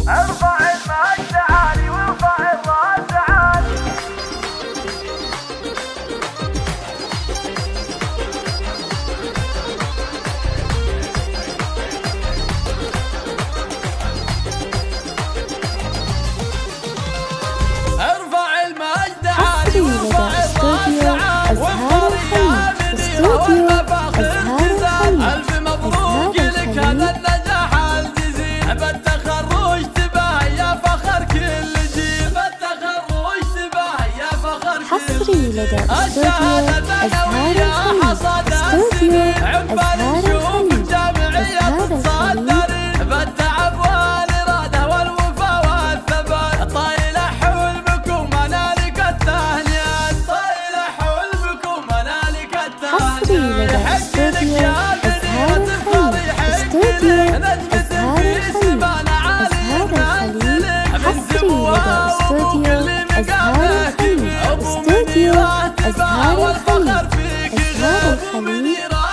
ارفع المجد عالي وارفع الراس عالي. ارفع المجد عالي وارفع الراس عالي. وافخر يا منيرة والمفاخر تزال. الف مبروك لك هذا النجاح الجزيل. بالتخرج تباه يا فخر كل جيل. بالتخرج تباه يا فخر كل جيل. الشهادة ثانوية حصاد السنين. عقبال نشوف الجامعية تتصدر. بالتعب والإرادة والوفا والثبات. طايلة حلمكم منالك التهنئة. طايلة حلمكم منالك التهنئة. يحق لك يا منيرة تفخري حقك. نجدتك في سمان عالي المنزلة. من سموها وابوك اللي مقامه كبير. ابو منيرة تباه والفخر فيك غير. ابو منيرة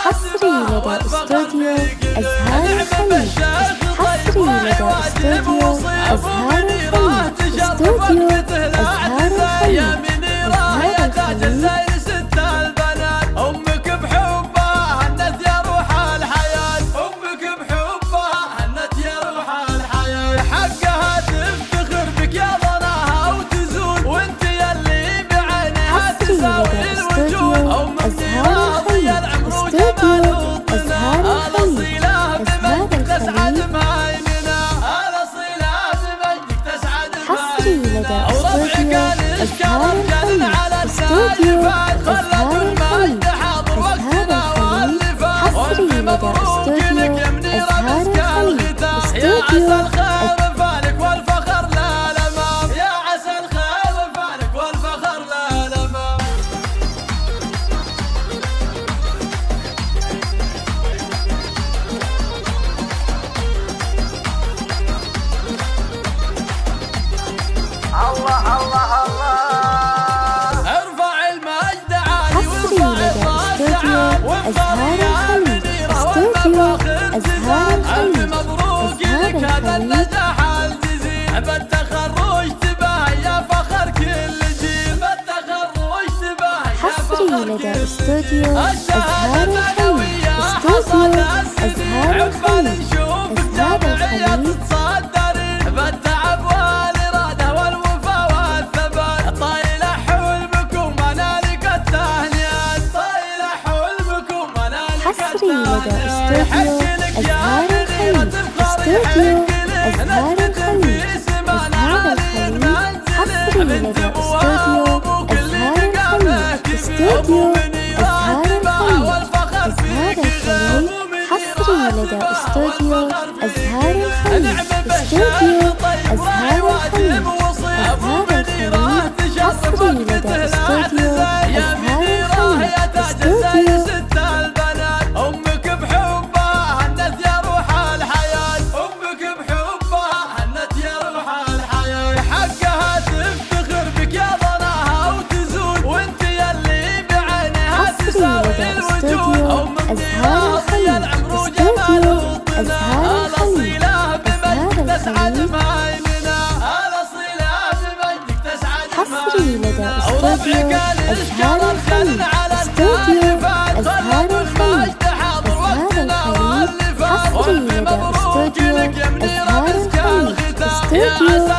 تباه والفخر فيك غير. نعم بالشيخ طيب والواجب وصي. ابو منيرة تشرف وقته الاعتزاء. يا منيرة يا تاج الزين ست البنات. امك بحبها هنت يا روح الحياة. امك بحبها هنت يا روح الحياة. حقها تفتخر بك يا ضناها وتزول. وانت يلي بعينها تساوي الوجود. ام منيرة ضيا العمر وجمال وطنا. الاصيلة بمجدك تسعد مهيمنة. الاصيلة بمجدك تسعد مهيمنة. وربعك الاشكال افجل على السالفات. خلت المجد حاضر وقتنا واللفات. والف مبروك لك يا منيرة مسك الختام. يا عسى الخير فالك والفخر للامام. يا عسى الخير فالك والفخر للامام. الله الله الله. ارفع المجد عالي وارفع الراس عالي. وافخر يا منيرة والمفاخر تزال. الف مبروك لك هذا النجاح الجزيل. بالتخرج تباه يا فخر كل جيل. بالتخرج تباه يا فخر كل جيل. الشهادة ثانوية حصاد السنين. عقبال نشوف الجامعية تتصدر. بالتعب والإرادة والوفا والثبات. طايلة حلمكم منالك التهنئة. طايلة حلمكم منالك التهنئة. يحق لك يا منيرة تفخري حقك. نجدتك في سمان عالي المنزلة. بنت ابوها وابوك اللي مقامه كبير. ابو منيرة تباه والفخر فيك غير. ابو منيرة تباه والفخر فيك غير. نعم بالشيخ طيب والواجب وصي. ابو منيرة تشرف وقته الاعتزاء. يا منيرة يا تاج الزين ست البنات. امك بحبها هنت يا روح الحياة. امك بحبها هنت يا روح الحياة. حقها تفتخر بك يا ضناها وتزول. وانت يلي بعينها تساوي الوجود. ام منيرة ضيا العمر وجمال وطنا. الاصيلة بمجدك تسعد مهيمنة. الاصيلة بمجدك تسعد مهيمنة. وربعك الاشكال افجل على السالفات. خلت المجد حاضر وقتنا واللفات. والف مبروك لك يا منيرة مسك الختام. يا عسى